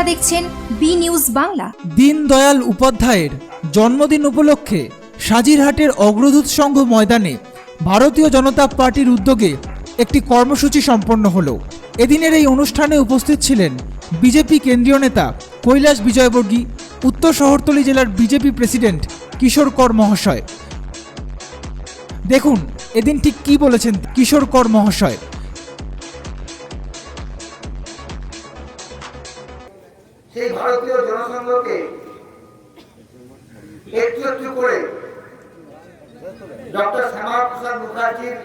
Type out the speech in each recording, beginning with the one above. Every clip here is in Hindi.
দেখছেন বি নিউজ বাংলা। দীনদয়াল উপাধ্যায়ের জন্মদিন উপলক্ষে সাজিরহাটের অগ্রদূত সংঘ ময়দানে ভারতীয় জনতা পার্টির উদ্যোগে একটি কর্মসূচি সম্পন্ন হলো। এদিনের এই অনুষ্ঠানে উপস্থিত ছিলেন বিজেপি কেন্দ্রীয় নেতা কৈলাস বিজয়বর্গী, উত্তর শহরতলি জেলার বিজেপি প্রেসিডেন্ট কিশোর কর মহাশয়। দেখুন এদিন ঠিক কি বলেছেন কিশোর কর মহাশয়। সেই ভারতীয় জনসংঘকে একটু একটু করে ডক্টর শ্যামা প্রসাদ মুখার্জির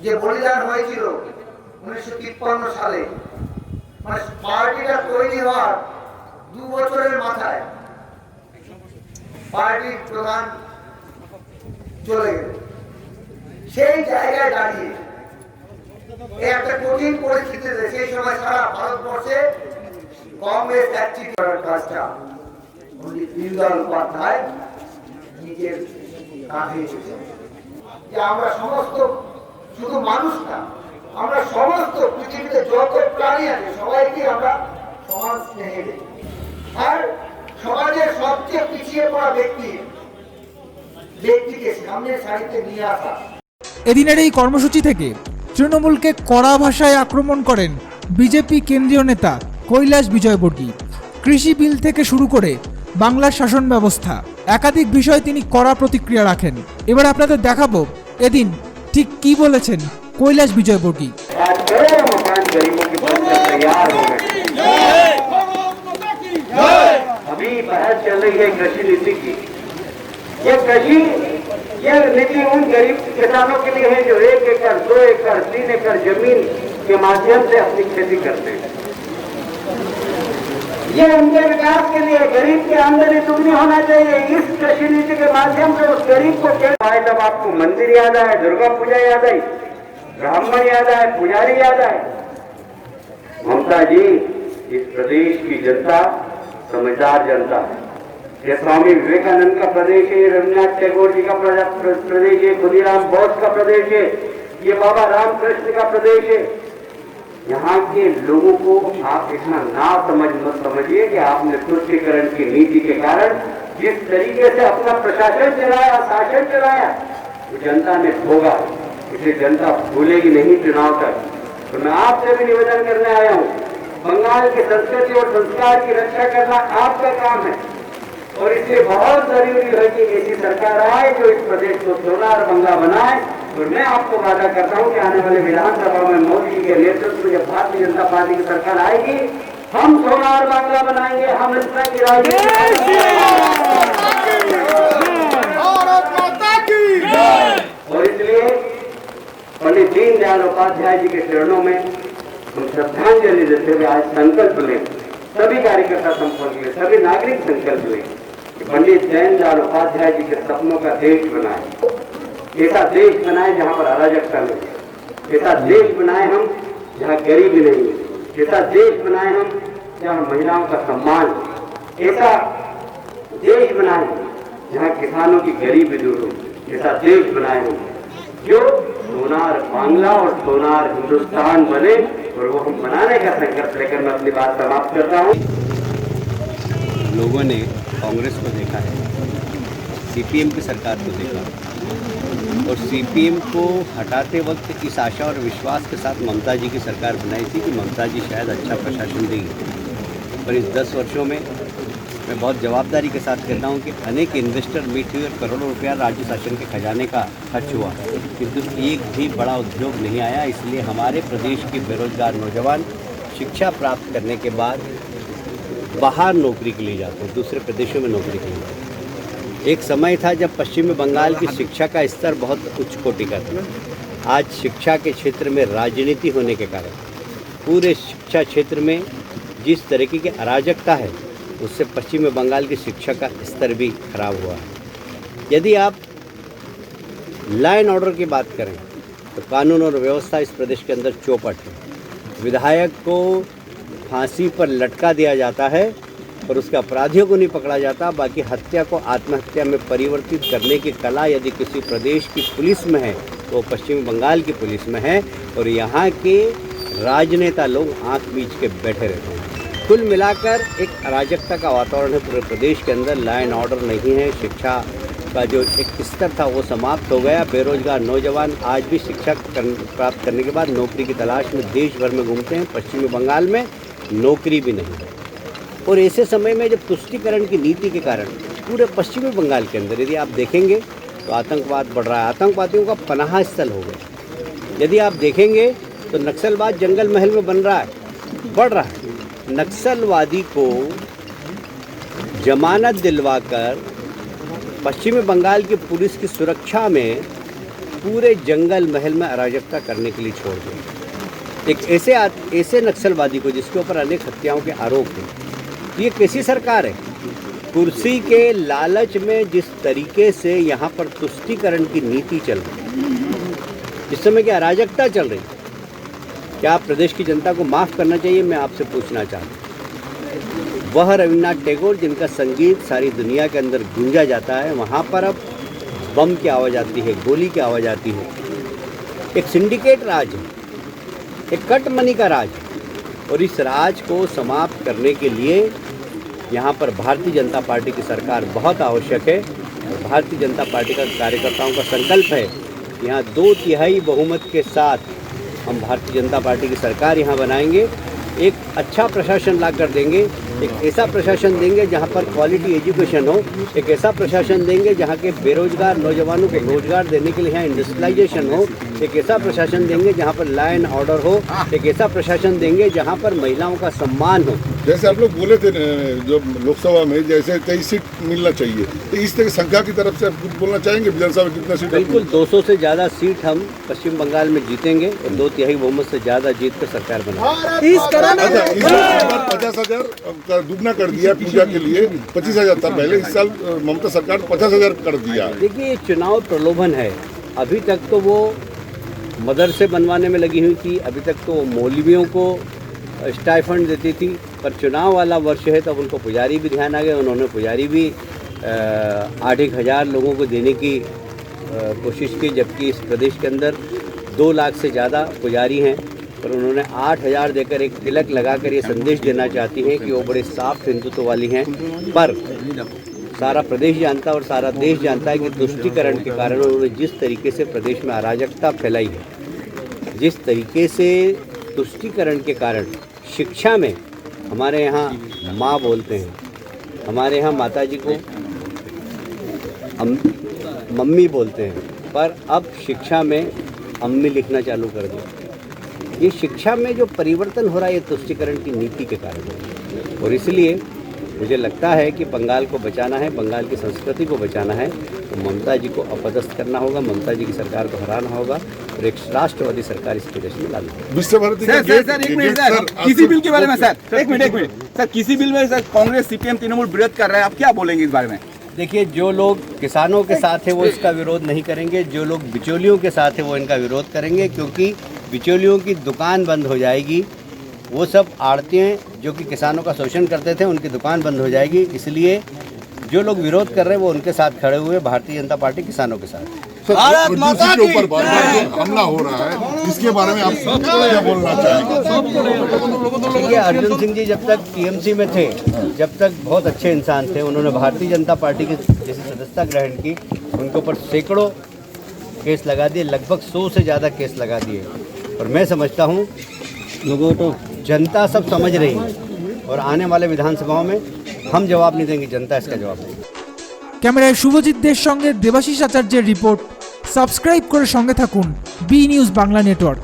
যে বলিদান হয়েছিল 1953 সালে, মানে পার্টিটা তৈরি হওয়ার 2 বছরের মাথায় পার্টির প্রধান চলে গেল। সেই জায়গায় দাঁড়িয়ে একটা কঠিন পরিস্থিতিতে সেই সময় সারা ভারতবর্ষে কংগ্রেস অ্যাক্টিভ করার কাজটা দীনদয়াল উপাধ্যায় নিজের কাঁধে এসেছে। যে আমরা সমস্ত, শুধু মানুষ না, আমরা সমস্ত পৃথিবীতে যত প্রাণী আছে সবাইকে আমরা সমান স্নেহে দেখি। আর সমাজের সবচেয়ে পিছিয়ে পড়া ব্যক্তিকে সামনের সারিতে নিয়ে আসা। এদিনের এই কর্মসূচি থেকে তৃণমূলকে কড়া ভাষায় আক্রমণ করেন বিজেপি কেন্দ্রীয় নেতা কৈলাস বিজয়বর্গী। কৃষি বিল থেকে শুরু করে বাংলার শাসন ব্যবস্থা, একাধিক বিষয়ে তিনি কড়া প্রতিক্রিয়া রাখেন। এবার আপনাদের দেখাবো এদিন ঠিক কি বলেছেন কৈলাস বিজয়বর্গী। अभी बहस चल रही है कृषि नीति की। ये नीति उन गरीब किसानों के लिए है जो 1 एकड़, 2 एकड़, 3 एकड़ जमीन के माध्यम से अपनी खेती करते हैं। ये उनके विकास के लिए, गरीब की आमदनी दुगनी होना चाहिए। इस कृषि नीति के माध्यम से उस गरीब को क्या आए, तब आपको मंदिर याद आए, दुर्गा पूजा याद आई, ब्राह्मण याद आए, पुजारी याद आए। ममता जी, इस प्रदेश की जनता समझदार जनता है। ये स्वामी विवेकानंद का प्रदेश है, रविन्द्रनाथ टैगोर जी का प्रदेश है, खुदीराम बोस का प्रदेश है, ये बाबा रामकृष्ण का प्रदेश है। यहाँ के लोगों को आप इतना ना मत समझिए कि आपने तुष्टीकरण की नीति के कारण जिस तरीके से अपना प्रशासन चलाया, शासन चलाया, वो जनता ने भोगा। इसे जनता भूलेगी नहीं चुनाव तक। तो मैं आपसे भी निवेदन करने आया हूँ, बंगाल की संस्कृति और संस्कार की रक्षा करना आपका काम है और इसलिए बहुत जरूरी है कि ऐसी सरकार आए जो इस प्रदेश को सोना और बंगला बनाए। और मैं आपको वादा करता हूं कि आने वाले विधानसभा में मोदी जी के नेतृत्व में जब भारतीय जनता पार्टी की सरकार आएगी, हम सोना और बांग्ला बनाएंगे, हम इसमें की राजनीति। और इसलिए पंडित दीनदयाल उपाध्याय जी के चरणों में हम श्रद्धांजलि देते हुए आज संकल्प लें, सभी कार्यकर्ता संकल्प लें, सभी नागरिक संकल्प लें कि पंडित दीनदयाल उपाध्याय जी के सपनों का देश बनाए। ऐसा देश बनाए जहाँ पर अराजकता नहीं, ऐसा देश बनाए हम जहाँ गरीबी नहीं, ऐसा देश बनाए हम जहाँ महिलाओं का सम्मान, ऐसा देश बनाए जहाँ किसानों की गरीबी दूर हो, ऐसा देश बनाए हम जो सोनार बांग्ला और सोनार हिंदुस्तान बने। और वो हम बनाने का संकल्प लेकर मैं अपनी बात समाप्त करता हूँ। लोगों ने कांग्रेस को देखा है, सीपीएम की सरकार को देखा और सीपीएम को हटाते वक्त इस आशा और विश्वास के साथ ममता जी की सरकार बनाई थी कि ममता जी शायद अच्छा प्रशासन देंगी। पर इस 10 वर्षों में मैं बहुत जवाबदारी के साथ कहता हूँ कि अनेक इन्वेस्टर मीट हुए और करोड़ों रुपया राज्य शासन के खजाने का खर्च हुआ, किंतु एक भी बड़ा उद्योग नहीं आया। इसलिए हमारे प्रदेश के बेरोजगार नौजवान शिक्षा प्राप्त करने के बाद बाहर नौकरी के लिए जाते हैं, दूसरे प्रदेशों में नौकरी के लिए जाते हैं। एक समय था जब पश्चिमी बंगाल की शिक्षा का स्तर बहुत उच्च कोटि का था। आज शिक्षा के क्षेत्र में राजनीति होने के कारण पूरे शिक्षा क्षेत्र में जिस तरीके की अराजकता है, उससे पश्चिमी बंगाल की शिक्षा का स्तर भी खराब हुआ है। यदि आप लॉ एंड ऑर्डर की बात करें तो कानून और व्यवस्था इस प्रदेश के अंदर चौपट है। विधायक को फांसी पर लटका दिया जाता है और उसके अपराधियों को नहीं पकड़ा जाता, बाकी हत्या को आत्महत्या में परिवर्तित करने की कला यदि किसी प्रदेश की पुलिस में है तो पश्चिम बंगाल की पुलिस में है। और यहाँ के राजनेता लोग आंख बीच के बैठे रहते हैं। कुल मिलाकर एक अराजकता का वातावरण है पूरे प्रदेश के अंदर। लॉ एंड ऑर्डर नहीं है, शिक्षा का जो एक स्तर था वो समाप्त हो गया। बेरोजगार नौजवान आज भी शिक्षा प्राप्त करने के बाद नौकरी की तलाश में देश भर में घूमते हैं। पश्चिमी बंगाल में नौकरी भी नहीं है। और ऐसे समय में जब तुष्टीकरण की नीति के कारण पूरे पश्चिमी बंगाल के अंदर यदि आप देखेंगे तो आतंकवाद बढ़ रहा है, आतंकवादियों का पनाह स्थल हो गया। यदि आप देखेंगे तो नक्सलवाद जंगल महल में बन रहा है, बढ़ रहा है। नक्सलवादी को जमानत दिलवाकर पश्चिमी बंगाल की पुलिस की सुरक्षा में पूरे जंगल महल में अराजकता करने के लिए छोड़ दिया। एक ऐसे नक्सलवादी को जिसके ऊपर अनेक हत्याओं के आरोप हैं, ये कैसी सरकार है? कुर्सी के लालच में जिस तरीके से यहाँ पर तुष्टीकरण की नीति चल रही है, इस समय की अराजकता चल रही है, क्या प्रदेश की जनता को माफ़ करना चाहिए? मैं आपसे पूछना चाहता हूँ। वह रविन्द्रनाथ टैगोर जिनका संगीत सारी दुनिया के अंदर गूंजा जाता है, वहाँ पर अब बम की आवाज़ आती है, गोली की आवाज़ आती है। एक सिंडिकेट राज है, एक कट मनी का राज है, और इस राज को समाप्त करने के लिए यहाँ पर भारतीय जनता पार्टी की सरकार बहुत आवश्यक है। और भारतीय जनता पार्टी का कार्यकर्ताओं का संकल्प है, यहाँ 2/3 बहुमत के साथ हम भारतीय जनता पार्टी की सरकार यहाँ बनाएंगे। एक अच्छा प्रशासन ला कर देंगे, एक ऐसा प्रशासन देंगे जहाँ पर क्वालिटी एजुकेशन हो, एक ऐसा प्रशासन देंगे जहाँ के बेरोजगार नौजवानों को रोजगार देने के लिए यहाँ इंडस्ट्रियलाइजेशन हो, एक ऐसा प्रशासन देंगे जहाँ पर लॉ एंड ऑर्डर हो, एक ऐसा प्रशासन देंगे जहाँ पर महिलाओं का सम्मान हो। जैसे आप लोग बोले थे जो लोकसभा में जैसे 23 सीट मिलना चाहिए, तो इस तरह की संख्या की तरफ से आप कुछ बोलना चाहेंगे? विधानसभा में कितना सीट? बिल्कुल 200 से ज़्यादा सीट हम पश्चिम बंगाल में जीतेंगे और 2/3 बहुमत से ज़्यादा जीत कर सरकार बनाएंगे। अच्छा, इस बार 50,000 का दुगना कर दिया पूजा के लिए, 25,000 था पहले, इस साल ममता सरकार 50,000 कर दिया। देखिए, ये चुनाव प्रलोभन है। अभी तक तो वो मदरसे बनवाने में लगी हुई थी, अभी तक तो वो मौलवियों को स्टाइफंड देती थी, पर चुनाव वाला वर्ष है तब उनको पुजारी भी ध्यान आ गए। उन्होंने पुजारी भी 8-1 हज़ार लोगों को देने की कोशिश की, जबकि इस प्रदेश के अंदर 2 लाख से ज़्यादा पुजारी हैं, पर उन्होंने 8,000 देकर एक तिलक लगाकर ये संदेश देना चाहती हैं कि वो बड़े साफ हिंदुत्व वाली हैं। पर सारा प्रदेश जानता है और सारा देश जानता है कि तुष्टीकरण के कारण उन्होंने जिस तरीके से प्रदेश में अराजकता फैलाई है, जिस तरीके से तुष्टीकरण के कारण शिक्षा में हमारे यहाँ माँ बोलते हैं, हमारे यहाँ माता जी को मम्मी बोलते हैं, पर अब शिक्षा में अम्मी लिखना चालू कर दिया। ये शिक्षा में जो परिवर्तन हो रहा है ये तुष्टीकरण की नीति के कारण है। और इसलिए मुझे लगता है कि बंगाल को बचाना है, बंगाल की संस्कृति को बचाना है, तो ममता जी को अपदस्थ करना होगा, ममता जी की सरकार को हराना होगा और एक राष्ट्रवादी सरकार इस प्रदेश में लानी होगी। विश्व भारती सर, एक मिनट सर, किसी बिल के बारे में सर, एक मिनट सर, किसी बिल में सर कांग्रेस सीपीएम तृणमूल विरोध कर रहा है, आप क्या बोलेंगे इस बारे में? देखिए, जो लोग किसानों के साथ है वो इसका विरोध नहीं करेंगे, जो लोग बिचौलियों के साथ है वो इनका विरोध करेंगे, क्योंकि बिचौलियों की दुकान बंद हो जाएगी। वो सब आड़तियाँ जो कि किसानों का शोषण करते थे उनकी दुकान बंद हो जाएगी। इसलिए जो लोग विरोध कर रहे हैं वो उनके साथ खड़े हुए, भारतीय जनता पार्टी किसानों के साथ। भारत माता के ऊपर बार-बार हमला हो रहा है, इसके बारे में आप क्या बोलना चाहेंगे? देखिए, अर्जुन सिंह जी जब तक टीएमसी में थे, जब तक बहुत अच्छे इंसान थे, उन्होंने भारतीय जनता पार्टी की जैसे सदस्यता ग्रहण की, उनके ऊपर सैकड़ों केस लगा दिए, लगभग 100 से ज़्यादा केस लगा दिए। और मैं समझता हूँ लोगों को जनता सब समझ रही है और आने वाले विधानसभाओं में हम जवाब नहीं देंगे, जनता इसका जवाब देंगे। ক্যামেরায় শুভজিৎদের সঙ্গে দেবাশিস আচার্যের রিপোর্ট। সাবস্ক্রাইব করে সঙ্গে থাকুন বি নিউজ বাংলা নেটওয়ার্ক।